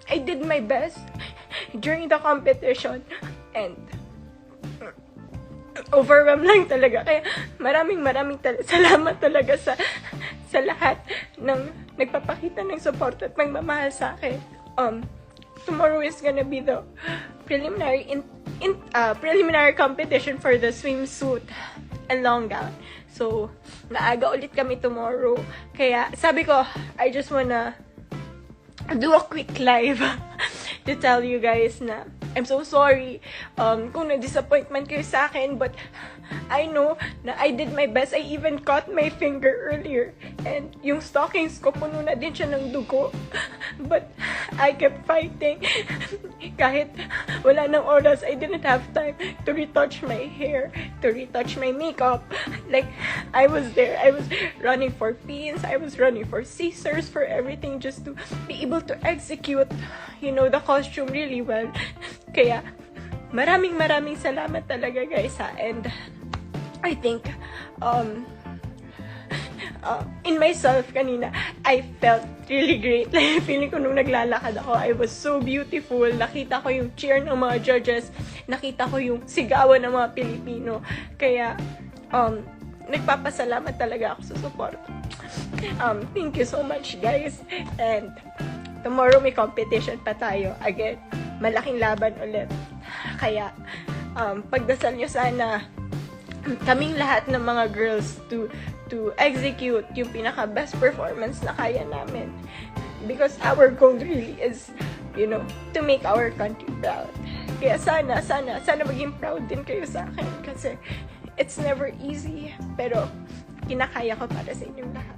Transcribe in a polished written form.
I did my best during the competition and overwhelmed lang talaga. Kaya maraming salamat talaga sa lahat ng nagpapakita ng support at magmamahal sa akin. Tomorrow is gonna be the preliminary competition for the swimsuit and long gown. So, naaga ulit kami tomorrow. Kaya, sabi ko, I just wanna do a quick live to tell you guys na I'm so sorry kung na-disappointment kayo sa akin, but I know na I did my best. I even cut my finger earlier and yung stockings ko puno na din siya ng dugo, but I kept fighting. Kahit wala nang oras, I didn't have time to retouch my hair, to retouch my makeup. Like, I was there. I was running for pins, I was running for scissors, for everything, just to be able to execute, the costume really well. Kaya, maraming salamat talaga, guys, ha. And I think, in myself kanina, I felt really great. Like, feeling ko nung naglalakad ako, I was so beautiful. Nakita ko yung cheer ng mga judges. Nakita ko yung sigawan ng mga Pilipino. Kaya, nagpapasalamat talaga ako sa support. Thank you so much, guys. And, tomorrow may competition pa tayo. Again, malaking laban ulit. Kaya, pagdasal nyo sana kaming lahat ng mga girls to execute yung pinaka best performance na kaya namin, because our goal really is to make our country proud. Kaya sana maging proud din kayo sa akin, kasi it's never easy, pero kinakaya ko para sa inyong lahat.